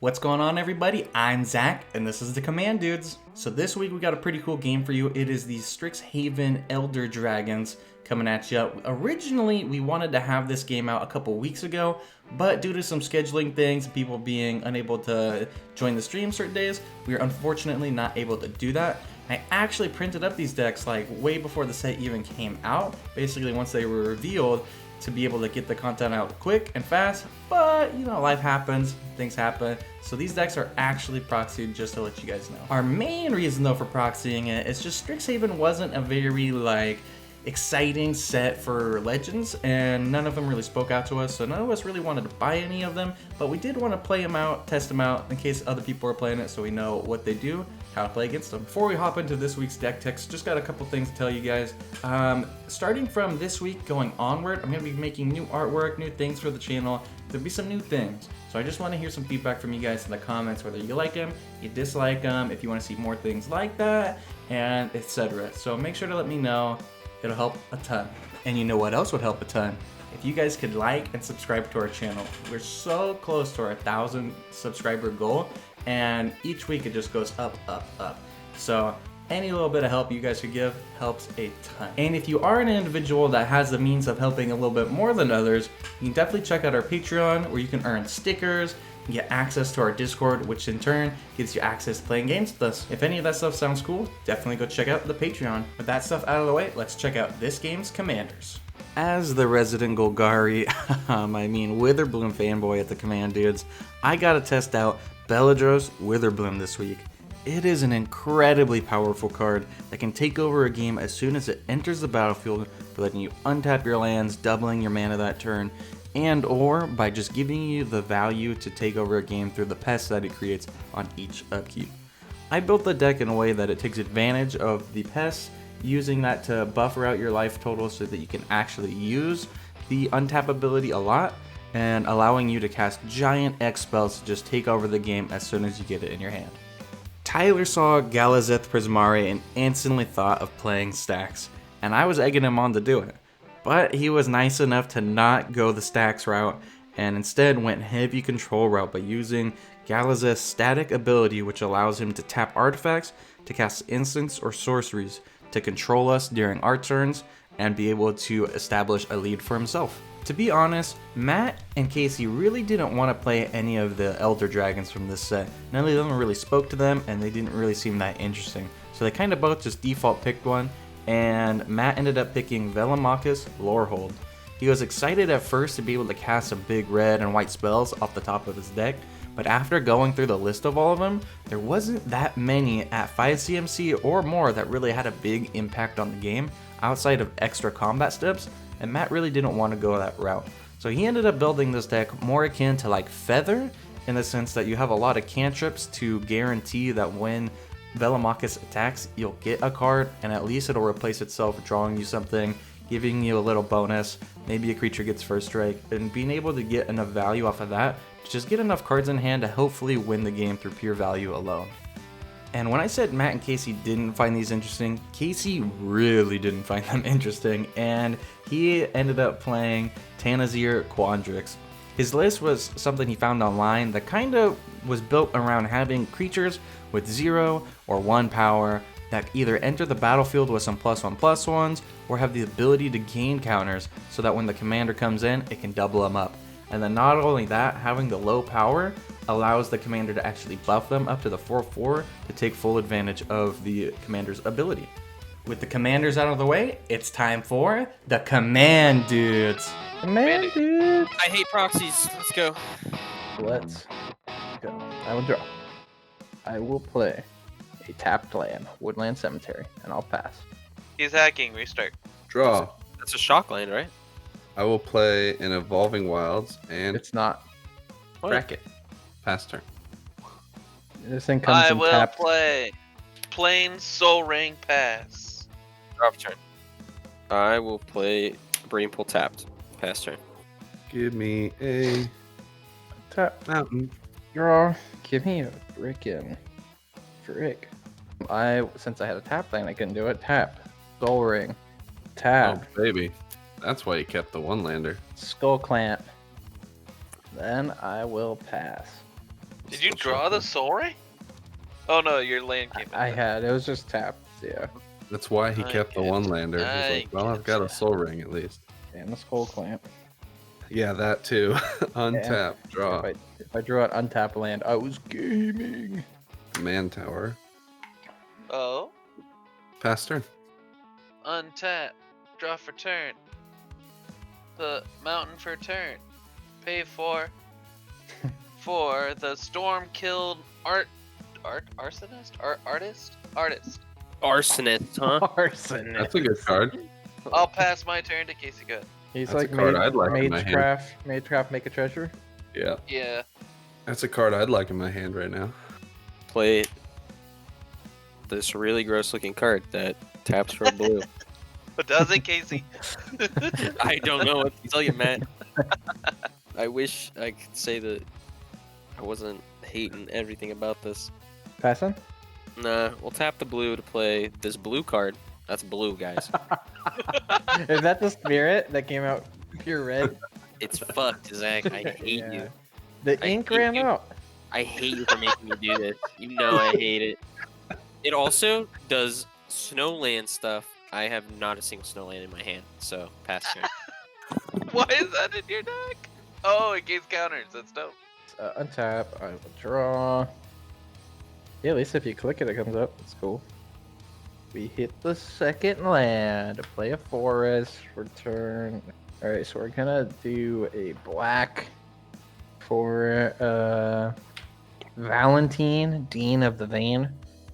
What's going on, everybody? I'm Zach, and this is the Command Dudes. So this week we got a pretty cool game for you. It is the Strixhaven Elder Dragons coming at you. Originally, we wanted to have this game out a couple weeks ago, but due to some scheduling things, people being unable to join the stream certain days, we are unfortunately not able to do that. I actually printed up these decks like way before the set even came out, basically once they were revealed, to be able to get the content out quick and fast, but you know, life happens, things happen. So these decks are actually proxied, just to let you guys know. Our main reason though for proxying it is just Strixhaven wasn't a very exciting set for Legends, and none of them really spoke out to us, so none of us really wanted to buy any of them, but we did want to play them out, test them out in case other people are playing it so we know what they do, how to play against them. Before we hop into this week's deck techs, just got a couple things to tell you guys. Starting from this week going onward, I'm going to be making new artwork, new things for the channel. There'll be some new things. So I just want to hear some feedback from you guys in the comments, whether you like them, you dislike them, if you want to see more things like that, and etc. So make sure to let me know. It'll help a ton. And you know what else would help a ton? If you guys could like and subscribe to our channel. We're so close to our 1,000 subscriber goal, and each week it just goes up, up, up. So any little bit of help you guys could give helps a ton. And if you are an individual that has the means of helping a little bit more than others, you can definitely check out our Patreon, where you can earn stickers, and get access to our Discord, which in turn gives you access to playing games with us. If any of that stuff sounds cool, definitely go check out the Patreon. With that stuff out of the way, let's check out this game's commanders. As the resident Golgari, Witherbloom fanboy at the Command Dudes, I gotta test out Beledros Witherbloom this week. It is an incredibly powerful card that can take over a game as soon as it enters the battlefield, by letting you untap your lands, doubling your mana that turn, and or by just giving you the value to take over a game through the pests that it creates on each upkeep. I built the deck in a way that it takes advantage of the pests, using that to buffer out your life total so that you can actually use the untap ability a lot, and allowing you to cast giant X spells to just take over the game as soon as you get it in your hand. Tyler saw Galazeth Prismari and instantly thought of playing stacks, and I was egging him on to do it. But he was nice enough to not go the stacks route, and instead went heavy control route by using Galazeth's static ability, which allows him to tap artifacts to cast instants or sorceries to control us during our turns and be able to establish a lead for himself. To be honest, Matt and Casey really didn't want to play any of the Elder Dragons from this set. None of them really spoke to them, and they didn't really seem that interesting. So they kind of both just default picked one, and Matt ended up picking Velomachus Lorehold. He was excited at first to be able to cast some big red and white spells off the top of his deck, but after going through the list of all of them, there wasn't that many at 5 CMC or more that really had a big impact on the game outside of extra combat steps, and Matt really didn't want to go that route. So he ended up building this deck more akin to like Feather, in the sense that you have a lot of cantrips to guarantee that when Velomachus attacks, you'll get a card, and at least it'll replace itself, drawing you something, giving you a little bonus, maybe a creature gets first strike, and being able to get enough value off of that to just get enough cards in hand to hopefully win the game through pure value alone. And when I said Matt and Casey didn't find these interesting, Casey really didn't find them interesting, and he ended up playing Tanazir Quandrix. His list was something he found online that kind of was built around having creatures with 0 or 1 power that either enter the battlefield with some +1/+1s or have the ability to gain counters so that when the commander comes in, it can double them up. And then not only that, having the low power allows the commander to actually buff them up to the 4/4 to take full advantage of the commander's ability. With the commanders out of the way, it's time for the Command Dudes. Command Dudes! I hate proxies. Let's go. Let's go. I will draw. I will play a tapped land, Woodland Cemetery, and I'll pass. He's hacking. Restart. Draw. That's a shock land, right? I will play an Evolving Wilds and It's not. Bracket. Pass turn. This thing comes I in will tapped. play Plain Soul Ring Pass. Drop turn. I will play Brain Pool tapped. Pass turn. Give me a Tap. mountain. Draw. Give me a frickin' frick. Since I had a tap land, I couldn't do it. Tap. Soul Ring. Tap. Oh, baby. That's why you kept the one lander. Skull Clamp. Then I will pass. Did you draw the Soul Ring? Oh no, your land came in. I had. It was just tapped. Yeah. That's why he I kept the get one you. lander. He's I like, well, I've get got ya. a soul ring at least. And the skull clamp. Yeah, that too. Untap, draw. If I drew an untapped land, I was gaming. Man tower. Oh, Pass turn. untap. Draw for turn. The mountain for turn. Pay for the storm killed arsonist? Artist? Arsonist, huh? Arsonist. That's a good card. I'll pass my turn to Casey. Good. He's That's a like card I'd like in my hand. Magecraft, make a treasure. Yeah. Yeah. That's a card I'd like in my hand right now. Play this really gross looking card that taps for a blue. But does it, Casey? I don't know what to tell you, Matt. I wish I could say that I wasn't hating everything about this. Passing? Nah, we'll tap the blue to play this blue card. That's blue, guys. Is that the spirit that came out pure red? It's fucked, Zach. I hate Yeah. you. The I ink hate ran you. out. I hate you for making me do this. You know I hate it. It also does snowland stuff. I have not a single snowland in my hand, so pass turn. Why is that in your deck? Oh, it gains counters. That's dope. Untap, I will draw. Yeah, at least if you click it, it comes up. It's cool. We hit the second land to play a forest for turn. Alright, so we're gonna do a black for Valentine, Dean of the Vein.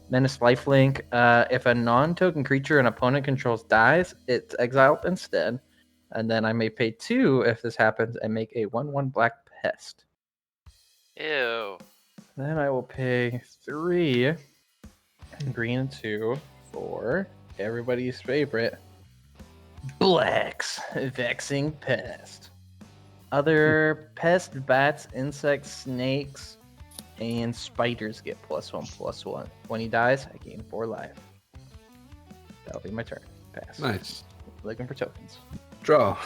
Menace lifelink. If a non-token creature an opponent controls dies, it's exiled instead. And then I may pay 2 if this happens and make a 1/1 black pest. Ew. Then I will pay 3 green and 2 for everybody's favorite Black's Vexing Pest. Other pest, bats, insects, snakes, and spiders get +1/+1. When he dies, I gain 4 life. That'll be my turn. Pass. Nice. Looking for tokens. Draw.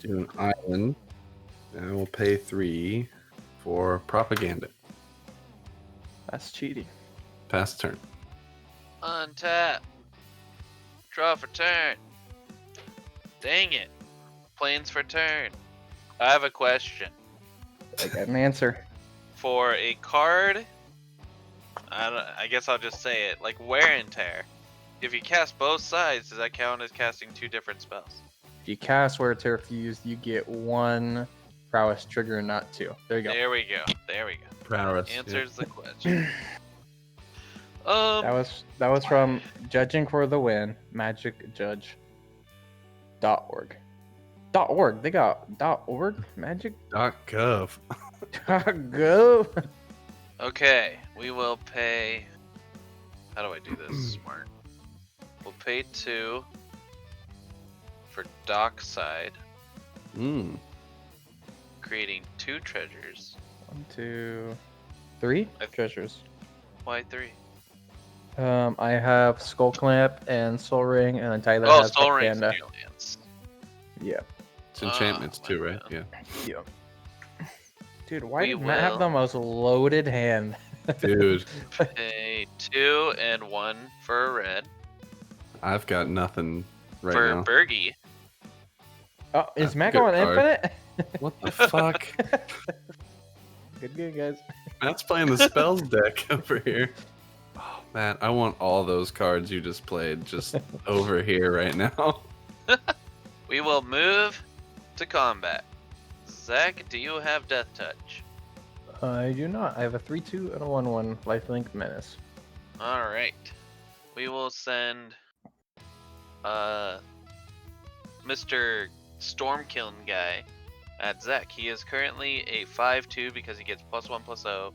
Do an island. And I will pay 3 for propaganda. That's cheating. Pass turn. Untap. Draw for turn. Dang it. Planes for turn. I have a question. I got an answer. For a card, I guess I'll just say it, like Wear and Tear. If you cast both sides, does that count as casting 2 different spells? If you cast Wear Tear Fused, you get 1 prowess trigger, not 2. There you go. There we go. There we go. Prowess. Answers the question. That was from Judging for the Win, magicjudge.org. .org. They got .org magic. .gov. Go. Okay, we will pay. How do I do this smart? We'll pay 2 for Dockside, creating 2 treasures. 1, 2, 3 treasures. Why 3? I have Skull Clamp and Soul Ring, and then Tyler Oh, has Soul Ring's Propaganda. new lands. Yeah. It's enchantments too, right? man. Yeah. Dude, why We did Matt have will. the most loaded hand? Dude, Pay 2 and 1 for a red. I've got nothing right for now. Bergie. Oh, is That's a Matt good going card. infinite? What the fuck? Good game, guys. Matt's playing the spells deck over here. Oh, Matt, I want all those cards you just played just over here right now. We will move to combat. Zach, do you have Death Touch? I do not. I have a 3/2 and a 1/1 lifelink menace. Alright. We will send Mr. Stormkiln guy at Zach. He is currently a 5/2 because he gets +1/+0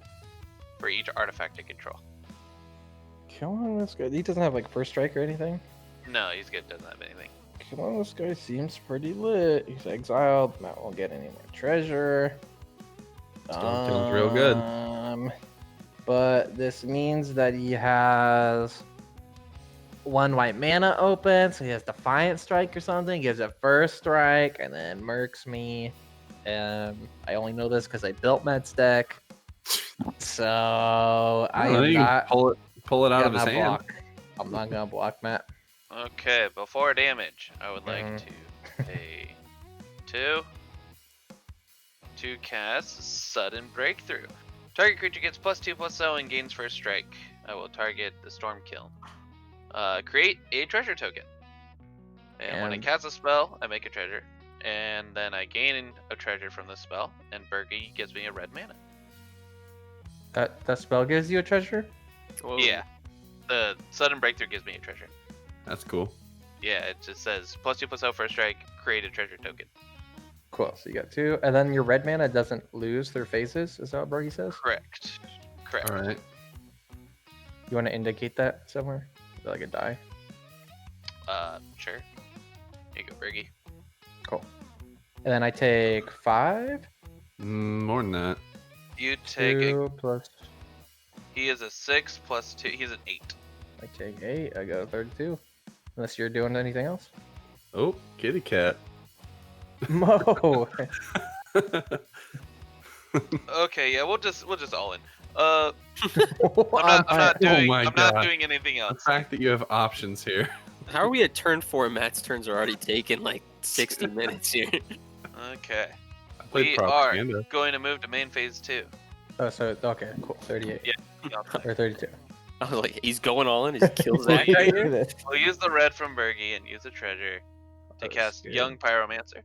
for each artifact I control. Come on, this guy. He doesn't have like first strike or anything. No, he's good, doesn't have anything. Come on, this guy seems pretty lit. He's exiled. Matt won't get any more treasure. Stormkill's real good. But this means that he has 1 white mana open, so he has Defiant Strike or something. Gives it first strike and then murks me. I only know this because I built Matt's deck. So I don't know, am you can not pull it out of his gonna hand. block. I'm not gonna block Matt. Okay, before damage, I would like Mhm. to pay 2 to cast Sudden Breakthrough. Target creature gets +2/+0 and gains first strike. I will target the Storm Kill. Create a treasure token. And when I And- cast a spell, I make a treasure. And then I gain a treasure from the spell, and Bergie gives me a red mana. That spell gives you a treasure? Whoa. Yeah. The Sudden Breakthrough gives me a treasure. That's cool. Yeah, it just says +2/+0 first strike, create a treasure token. Cool. So you got 2, and then your red mana doesn't lose their phases. Is that what Bergie says? Correct. Correct. All right. You want to indicate that somewhere? Is that like a die? Sure. Here you go, Bergie. Cool. And then I take 5. More than that. You take a, 2 plus. he is a 6 + 2, he's an 8. I take 8. I go 32. Unless you're doing anything else. Oh, kitty cat. Mo. Okay, yeah, we'll just all in. I'm not doing my I'm God. not doing anything The else. fact that you have options here. How are we at turn 4? Matt's turns are already taken like 60 minutes here. Okay. I played We propaganda. are going to move to main phase 2. Oh, so okay, cool. 38 Yeah. or 32. I was like, he's going all in. He just kills that guy here. We'll use the red from Bergie and use a treasure to That's cast good. Young Pyromancer.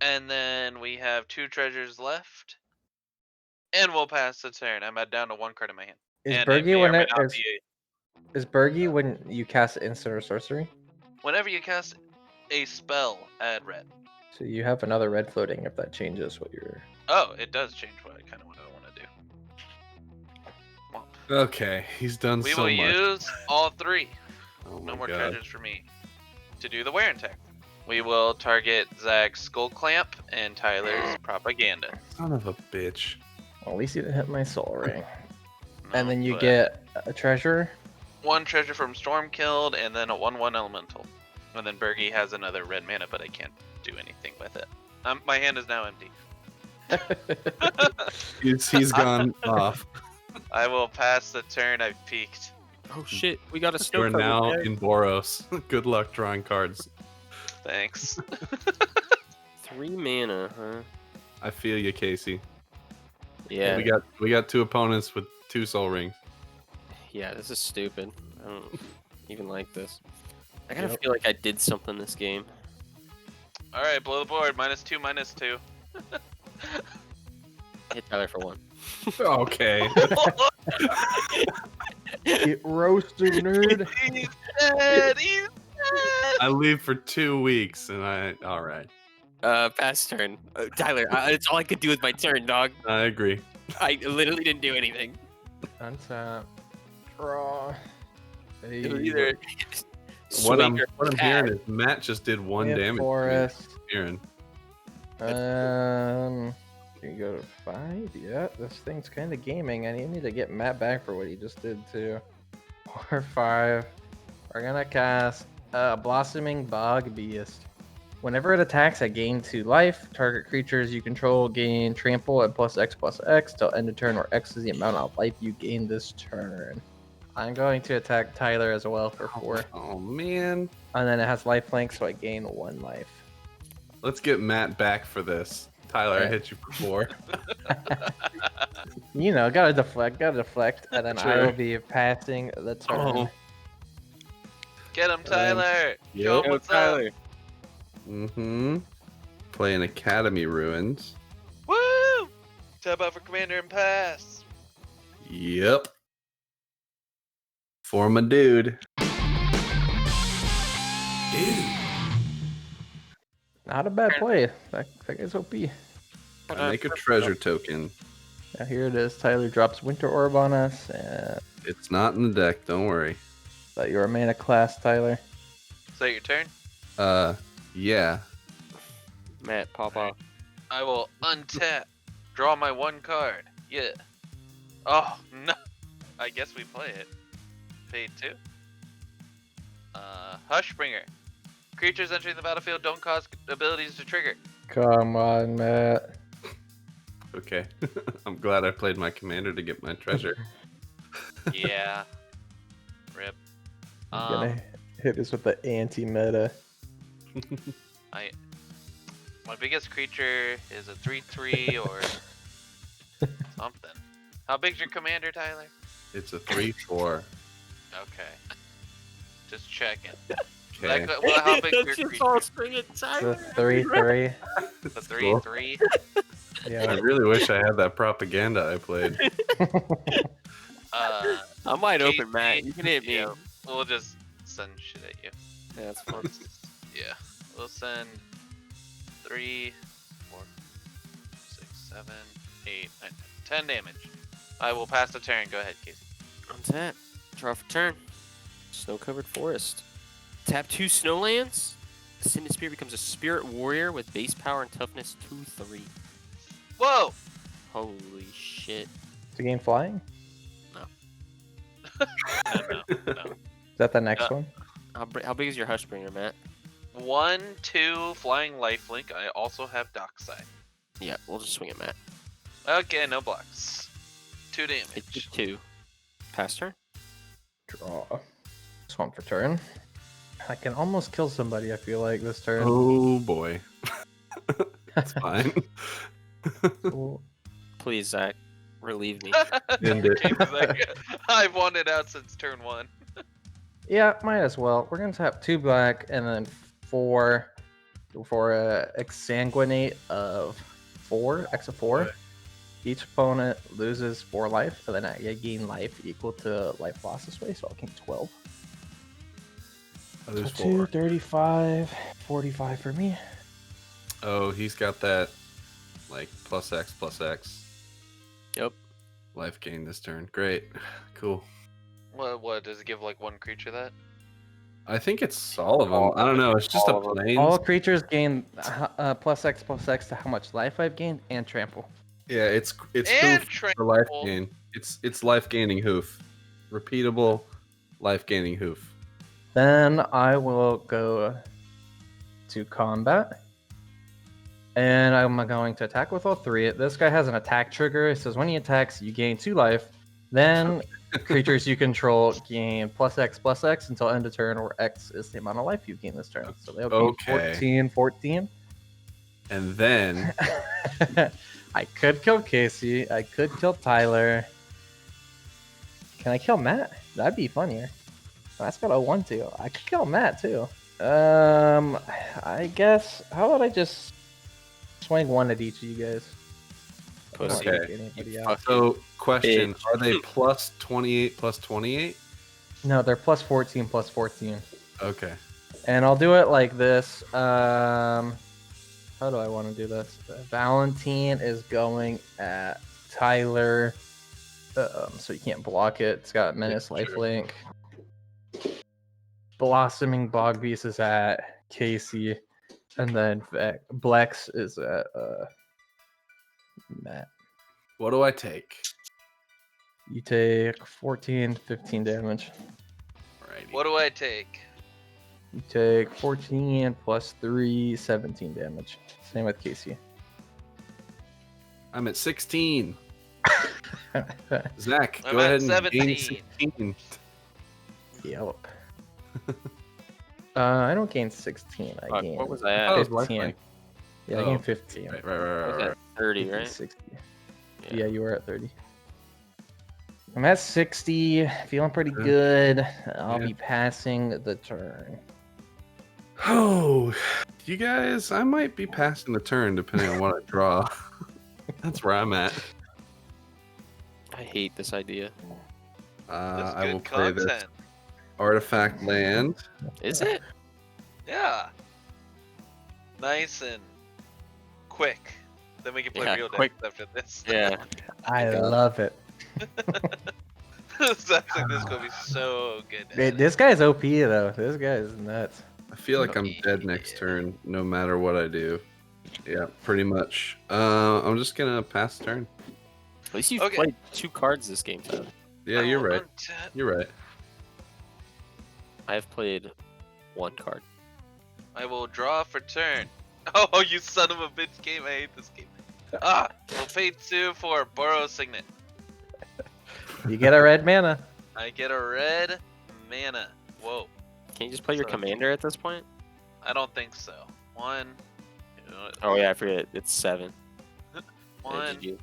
And then we have 2 treasures left. And we'll pass the turn. I'm at down to 1 card in my hand. Is And it may Bergie or when may it not is, be is Bergie when you cast instant or sorcery? whenever you cast a spell, add red. So you have another red floating if that changes what you're. Oh, it does change what I want to do. Womp. Okay, he's done We so will much. use all 3. Oh No my more God. treasures for me. To do the wear and tear. We will target Zach's Skull Clamp and Tyler's Propaganda. Son of a bitch. Well, at least you didn't hit my soul ring. No, And then you but get a treasure. 1 treasure from Storm Killed and then a 1/1 Elemental. And then Bergie has another red mana, but I can't do anything with it. My hand is now empty. He's gone off. I will pass the turn. I've peaked. Oh shit, we got a snow We're cone. now in Boros. Good luck drawing cards. Thanks. 3 mana, huh? I feel you, Casey. Yeah. We got 2 opponents with 2 soul rings. Yeah, this is stupid. I don't even like this. I kind of Yep. feel like I did something this game. All right, blow the board. -2, -2. Hit Tyler for 1. Okay. Get roasted, nerd. He's dead. He's dead. I leave for 2 weeks, and all right. Pass turn. Tyler, it's all I could do with my turn, dog. I agree. I literally didn't do anything. Untap. Draw. It was either What I'm swing or hearing pass. is Matt just did 1 damage. to me. Forest. Hearing. You go to 5. Yeah, this thing's kind of gaming. I need to get Matt back for what he just did too. 4, 5. We're gonna cast Blossoming Bog Beast. Whenever it attacks, I gain 2 life. Target creatures you control gain trample at +X/+X till end of turn, where X is the amount of life you gain this turn. I'm going to attack Tyler as well for 4. Oh man. And then it has lifelink, so I gain 1 life. Let's get Matt back for this. Tyler, I Yeah. hit you for 4. You know, gotta deflect, and then I Sure. will be passing the turn. Oh. Get him, Tyler. Show Yep. him what's up. Mm-hmm. Playing Academy Ruins. Woo! Tap out for Commander and pass. Yep. For my dude. Not a bad play. That guy's OP. I make a treasure token. Now here it is. Tyler drops Winter Orb on us. And It's not in the deck, don't worry. that you're a mana class, Tyler. Is that your turn? Yeah. Matt, pop off. I will untap. Draw my 1 card. Yeah. Oh, no. I guess we play it. Pay 2. Hushbringer. Creatures entering the battlefield don't cause abilities to trigger. Come on, Matt. Okay. I'm glad I played my commander to get my treasure. Yeah. Rip. I'm gonna hit us with the anti-meta. My biggest creature is a 3/3 or something. How big's your commander, Tyler? It's a 3/4. Okay. Just checking. Okay. Well, how big's your Don't you creature? fall string it, The Tyler? 3/3. The Cool. 3/3. I Yeah. really wish I had that propaganda I played. I'm wide open, Casey, Matt. You can hit me. Yeah, we'll just send shit at you. Yeah, that's fun. Yeah, we'll send 3, 4, 6, 7, 8, 9, 10 damage. I will pass the turn. Go ahead, Casey. Untap. Draw for turn. Snow-covered forest. Tap 2 snowlands. Ascendant Spirit becomes a spirit warrior with base power and toughness 2/3. Whoa! Holy shit. To gain flying? No. Is that the next one? How big is your Hushbringer, Matt? 1, 2, flying lifelink. I also have dockside. Yeah, we'll just swing it, Matt. Okay, no blocks. 2 Hit damage. 2. Pass turn. Draw. Swamp for turn. I can almost kill somebody, I feel like, this turn. Oh boy. It's fine. Cool. Please, Zach, relieve me. End it. Casey's like, I've wanted out since turn 1. Yeah, might as well. We're going to tap 2 black and then 4 for a exsanguinate of 4, X of 4. Boy. Each opponent loses 4 life, and then I gain life equal to life lost this way, so I'll gain 12. Oh, there's 2, 4. 35, 45 for me. Oh, he's got that like +X/+X. Yep. Life gain this turn. Great. Cool. What does it give like one creature that? I think it's all of them. I don't know. It's just a All of 'em. plains. All creatures gain +X/+X to how much life I've gained, and trample. Yeah, it's And hoof for life trample. gain. It's life gaining hoof. Repeatable life gaining hoof. Then I will go to combat. And I'm going to attack with all 3. This guy has an attack trigger. It says when he attacks, you gain 2 life. Then creatures you control gain +X/+X until end of turn, where X is the amount of life you gain this turn. So they'll be Okay. 14. And then I could kill Casey. I could kill Tyler. Can I kill Matt? That'd be funnier. Matt's got a 1/2. I could kill Matt too. I guess. How about I just swing 1 at each of you guys? I don't Pussy. wanna Okay. take anybody You out. so question: Bitch. Are they +28/+28? No, they're +14/+14. Okay. And I'll do it like this. How do I want to do this? Valentine is going at Tyler. So you can't block it. It's got Menace Sure. Lifelink. Blossoming Bog Beast is at Casey. And then Blex is at Matt. What do I take? You take 14, 15 damage. Alrighty. What do I take? You take 14 plus 3, 17 damage. Same with Casey. I'm at 16. Zach, I'm go at ahead and 17. gain 16. Yep. I don't gain 16. I Fuck, gain what was I Oh, at? it was 15. lifelink. Yeah, I Oh. gain 15. Right. I was at 30, right? 60. Yeah. Yeah, you were at 30. I'm at 60. Feeling pretty Okay. good. I'll Yeah. be passing the turn. Oh, you guys, I might be passing the turn depending on what I draw. That's where I'm at. I hate this idea. That's I will good play this content. artifact land. Is it? Yeah. Nice and quick. Then we can play Yeah, real quick. decks after this. Yeah. I love it. This is gonna be so good. Hey, this guy's OP though. This guy is nuts. I feel like I'm dead next turn, no matter what I do. Yeah, pretty much. I'm just gonna pass turn. At least you've Okay. played 2 cards this game, Tyler. Yeah, you're right. Untap. You're right. I have played 1 card. I will draw for turn. Oh, you son of a bitch game. I hate this game. We'll pay 2 for Burrow Signet. You get a red mana. I get a red mana. Whoa. Can you just play your So- commander at this point? I don't think so. 1. Oh yeah, I forget. It's 7. Yeah, 1, GG.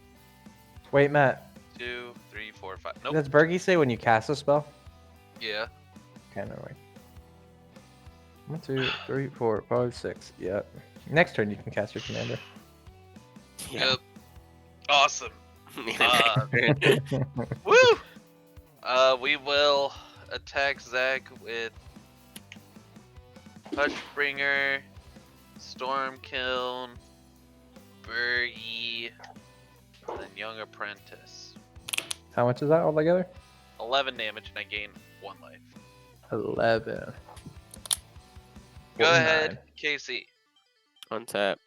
Wait, Matt. 2, 3, 4, 5. Nope. Does Bergie say when you cast a spell? Yeah. Okay, never mind. 1, 2, 3, 4, 5, 6. Yep. Next turn you can cast your commander. Yeah. Yep. Awesome. Woo! We will attack Zach with Hushbringer, Stormkiln, Bergie, and then Young Apprentice. How much is that altogether? 11 damage and I gain 1 life. 11. Go 49. ahead, Casey. Untap.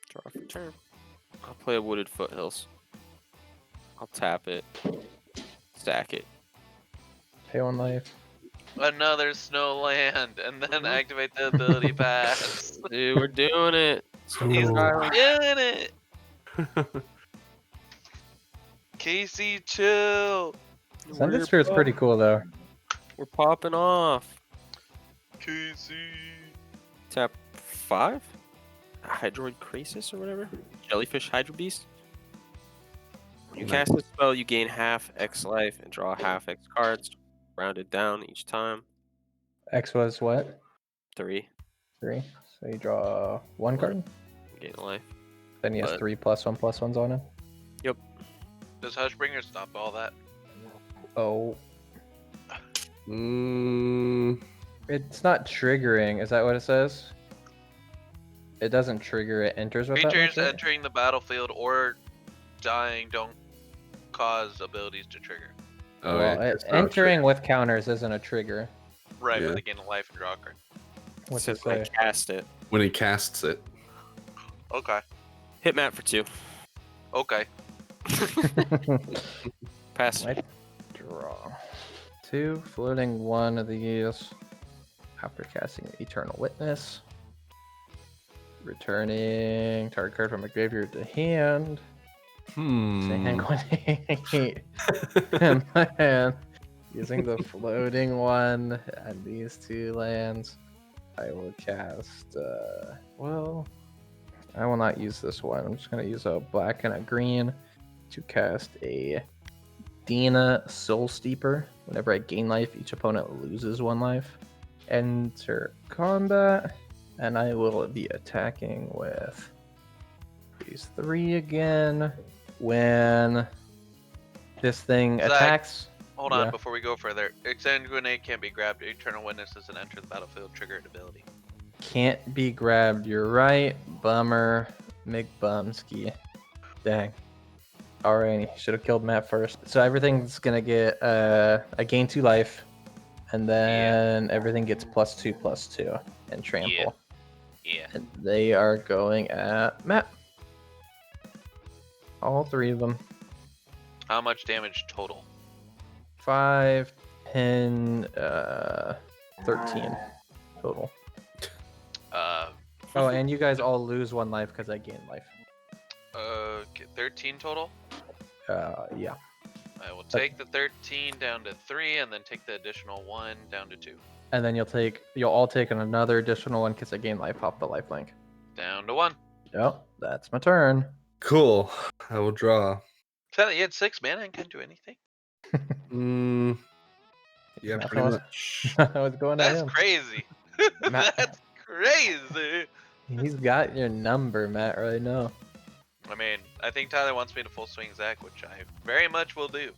Draw for turn. I'll play a Wooded Foothills. I'll tap it. Stack it. Pay 1 life. Another snow land, and then activate the ability pass. Dude, we're doing it. He's Ooh. doing it. Casey, chill. Thundersphere is pretty cool though. We're popping off. Casey. Tap 5? Hydroid Crisis or whatever? Jellyfish Hydro Beast? When you cast this spell, you gain half X life and draw half X cards, rounded down each time. X was what? 3. 3. So you draw 1 card. Gain a life. Then he has But- 3 +1/+1s on him. Does Hushbringer stop all that? Oh. Mm, It's not triggering. Is that what it says? It doesn't trigger. It enters with that. Creatures much, right? entering the battlefield or dying don't cause abilities to trigger. oh, Well, yeah, it's not entering true. with counters isn't a trigger. Right, Yeah. but they gain a life and draw a card. It What's it says when I say? cast it. When he casts it. Okay. Hit Matt for 2. Okay. Pass. Right. Draw. 2, floating 1 of these. After casting Eternal Witness. Returning target card from a graveyard to hand. Saying man, using the floating 1 and these 2 lands, I will cast. Well, I will not use this one. I'm just gonna use a black and a green to cast a Dina Soul Steeper. Whenever I gain life, each opponent loses 1 life. Enter combat, and I will be attacking with these 3 again. When this thing Zach, attacks, Hold on, Yeah. before we go further. Exsanguinate can't be grabbed. Eternal Witness doesn't enter the battlefield. Triggered ability. can't be grabbed. You're right. Bummer. McBumsky. Dang. Alrighty, should have killed Matt first. So everything's gonna get I gain 2 life, and then everything gets +2/+2 and trample. Yeah. And they are going at Matt. All 3 of them. How much damage total? 5, 10, 13 total. Oh, and you guys all lose 1 life because I gain life. Okay, 13 total. Yeah. I will take the 13 down to 3, and then take the additional 1 down to 2. And then you'll all take another additional 1 because I gain life off the life link. Down to 1. Yep, that's my turn. Cool. I will draw. Tell you had 6 mana and couldn't do anything. Yeah, Nothing pretty else. much. I was going at That's him. crazy. Matt- That's crazy. He's got your number, Matt, right now. I mean, I think Tyler wants me to full swing Zach, which I very much will do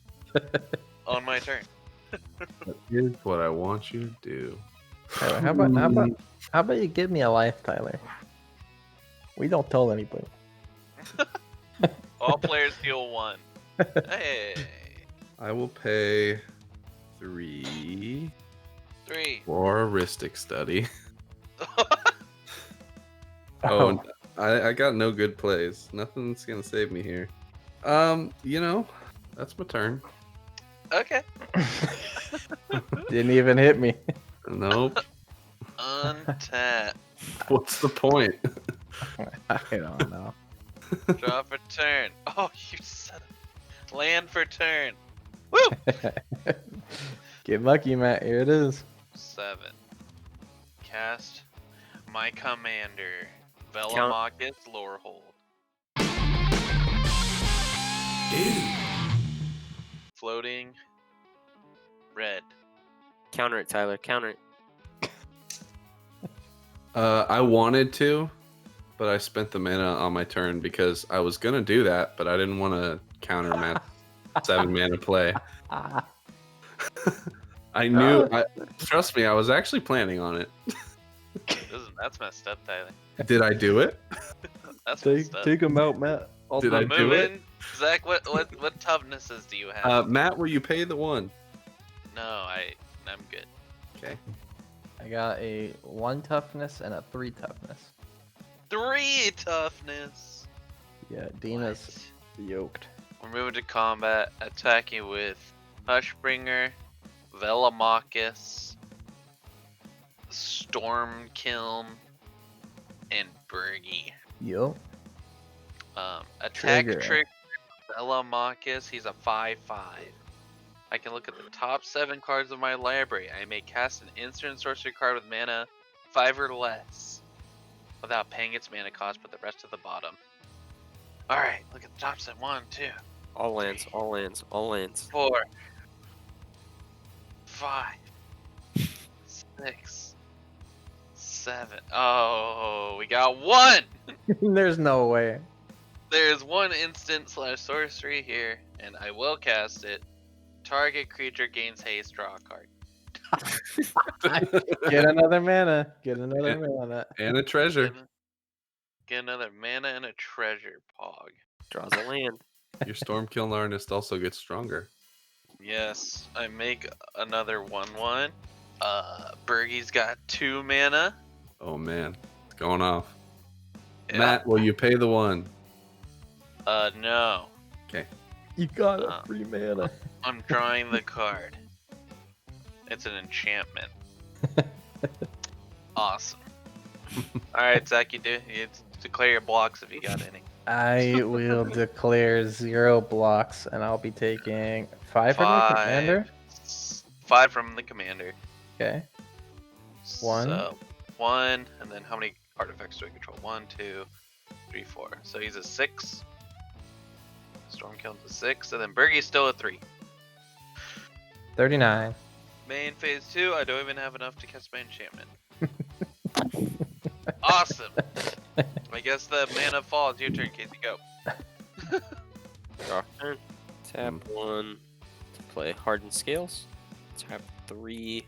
on my turn. But here's what I want you to do. Tyler, how about you give me a life, Tyler? We don't tell anybody. All players deal 1. Hey, I will pay 3 3. for a Ristic study. Oh, and I got no good plays. Nothing's gonna save me here. That's my turn. Okay. Didn't even hit me. Nope. Untap. What's the point? I don't know. Draw for turn. Oh, you son of... Land for turn. Woo! Get lucky, Matt. Here it is. 7. Cast my commander, Velomachus Lorehold. Floating red. Counter it, Tyler. Counter it. I wanted to, but I spent the mana on my turn because I was gonna do that, but I didn't want to counter Matt's 7 mana play. I knew. Trust me, I was actually planning on it. That's messed up, Tyler. Did I do it? That's messed up. Take him out, Matt. Did I do it? Moving. Zach, what toughnesses do you have? Matt, will you pay the 1? No, I'm good. Okay. I got a 1 toughness and a 3 toughness. 3 toughness. Yeah, Dina's yoked. We're moving to combat, attacking with Hushbringer, Velomachus, Stormkiln, and Bergie. Yo. Attack Trigger. trick Velomachus, he's a 5/5. I can look at the top 7 cards of my library. I may cast an instant sorcery card with mana 5 or less without paying its mana cost, but the rest of the bottom. Alright, look at the top set. 1, 2, All lands, all lands, all lands. 4, 5, 6, 7. Oh, we got 1! There's no way. There's 1 instant / sorcery here, and I will cast it. Target creature gains haste, draw a card. Get another mana. Get another mana. And a treasure. Get another mana and a treasure, Pog. Draws a land. Your Stormkiln Artist also gets stronger. Yes, I make another 1/1. Bergie's got 2 mana. Oh man, it's going off. Yeah. Matt, will you pay the 1? No. Okay. You got a free mana. I'm drawing the card. It's an enchantment. Awesome. Alright, Zach, you declare your blocks if you got any. I will declare 0 blocks, and I'll be taking 5 from the commander. 5 from the commander. Okay. 1. So, 1, and then how many artifacts do I control? 1, 2, 3, 4. So he's a 6. Stormkill's a 6, and then Bergie's still a 3. 39. Main phase 2, I don't even have enough to cast my enchantment. Awesome. I guess the mana falls. Your turn, Casey. Go. Draw turn. Tap 1 to play Hardened Scales. Tap 3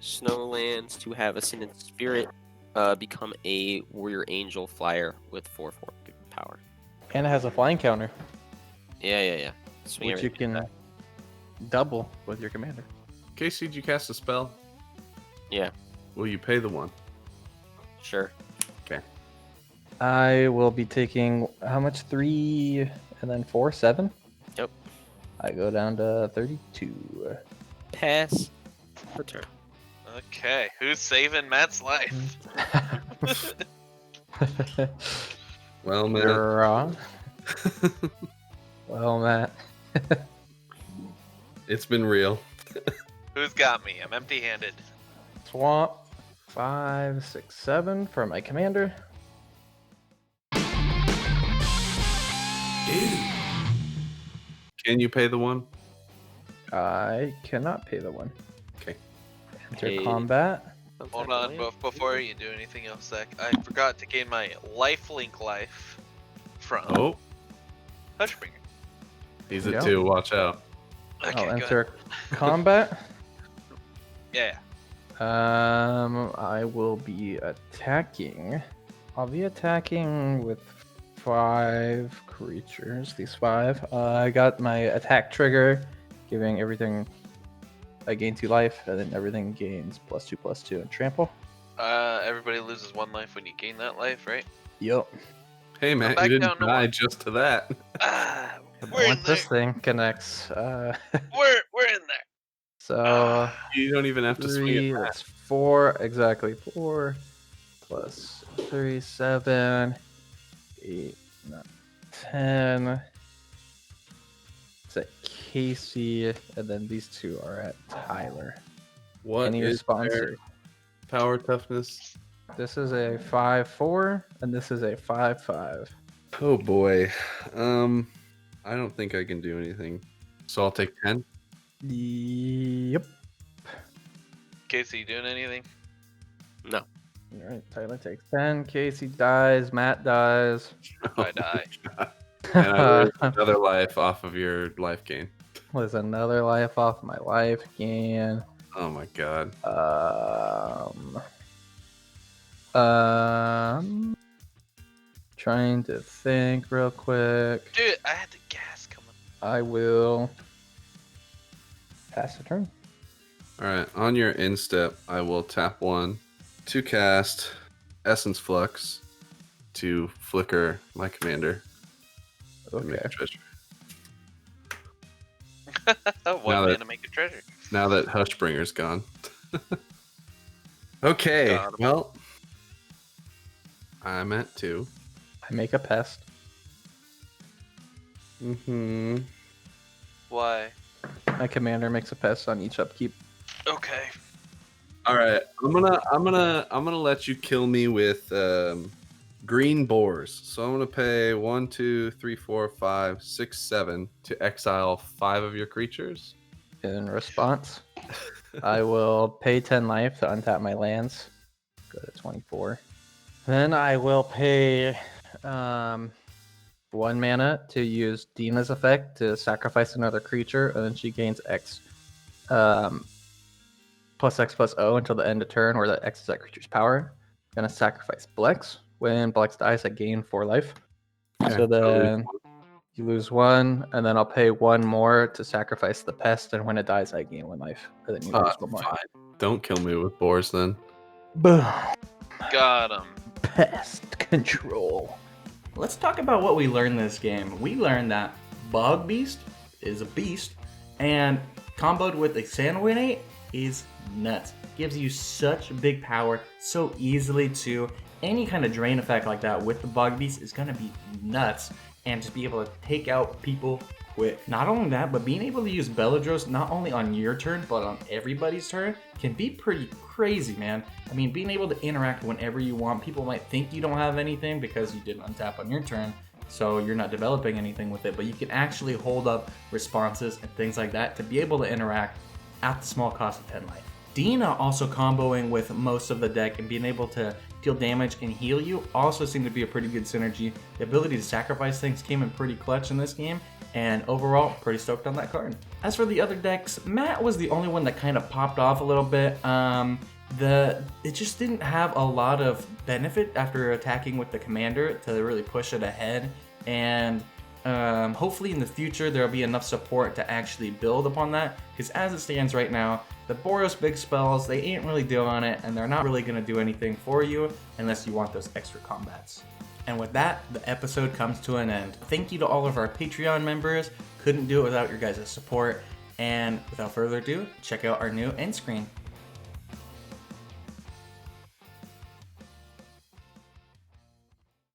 Snowlands to have Ascendant Spirit become a Warrior Angel Flyer with 4/4 power. And it has a flying counter, Yeah. Swing which you everything can back. double with your commander. Casey, did you cast a spell? Yeah, Will you pay the 1? sure. Okay. I will be taking how much? 3 and then 4, 7? Yep. I go down to 32. Pass. Return. Okay, who's saving Matt's life? Well, Matt. You're wrong. Well, Matt. It's been real. Who's got me? I'm empty-handed. Swamp. 5, 6, 7 for my commander. Can you pay the 1? I cannot pay the 1. Okay. Enter Pay. combat. Hold on, before you do anything else, Zach, I forgot to gain my lifelink life from Oh, Hushbringer. he's a Yeah. 2. Watch out. Okay, I'll go enter combat. ahead. Yeah. I will be attacking. I'll be attacking with 5 creatures. These 5. I got my attack trigger, giving everything. I gain 2 life, and then everything gains +2/+2 and trample. Everybody loses 1 life when you gain that life, right? Yup. Hey, Matt, back you down didn't to die 1. just to that. Ah, we're in Once there. this thing connects. We're in there. So Ah, You don't even have to swing 3. it back. That's 4. Exactly 4 + 3, 7, 8, 10. It's at Casey, and then these two are at Tyler. What Any is responses? their power toughness? This is a 5-4, and this is a 5-5. Oh boy. I don't think I can do anything. So I'll take 10. Yep. Casey, you doing anything? No. All right, Tyler takes 10. Casey dies. Matt dies. I die. And I lose another life off of your life gain. Was another life off my life gain. Oh my god. Trying to think real quick. Dude, I had the gas coming. I will pass the turn. Alright, on your end step, I will tap 1 to cast Essence Flux to flicker my commander. And make Okay. a treasure. One Now man that- to make a treasure. Now that Hushbringer's gone. Okay, Got him. well, I'm at 2. I make a pest. Mm-hmm. Why? My commander makes a pest on each upkeep. Okay. All right, I'm gonna let you kill me with green boars. So I'm gonna pay 1, 2, 3, 4, 5, 6, 7 to exile 5 of your creatures. In response, I will pay 10 life to untap my lands. Go to 24. Then I will pay 1 mana to use Dina's effect to sacrifice another creature, and then she gains X plus X plus O until the end of turn, where the X is that creature's power. Gonna sacrifice Blex. When Blex dies, I gain 4 life. Okay, So then you lose 1, and then I'll pay 1 more to sacrifice the pest, and when it dies, I gain 1 life. And then you lose 1 more. fine. Don't kill me with boars then. Boom. Got him. Pest control. Let's talk about what we learned this game. We learned that Bog Beast is a beast, and comboed with a Sanguinate is nuts. Gives you such big power so easily too. Any kind of drain effect like that with the Bog Beast is going to be nuts, and just be able to take out people quick. Not only that, but being able to use Beledros not only on your turn, but on everybody's turn can be pretty crazy, man. I mean, being able to interact whenever you want. People might think you don't have anything because you didn't untap on your turn, so you're not developing anything with it, but you can actually hold up responses and things like that to be able to interact at the small cost of 10 life. Dina also comboing with most of the deck and being able to deal damage and heal you also seemed to be a pretty good synergy. The ability to sacrifice things came in pretty clutch in this game, and overall, pretty stoked on that card. As for the other decks, Matt was the only one that kind of popped off a little bit. It just didn't have a lot of benefit after attacking with the commander to really push it ahead, and hopefully in the future there'll be enough support to actually build upon that, because as it stands right now, the Boros big spells, they ain't really doing it, and they're not really going to do anything for you unless you want those extra combats. And with that, the episode comes to an end. Thank you to all of our Patreon members. Couldn't do it without your guys' support. And without further ado, check out our new end screen.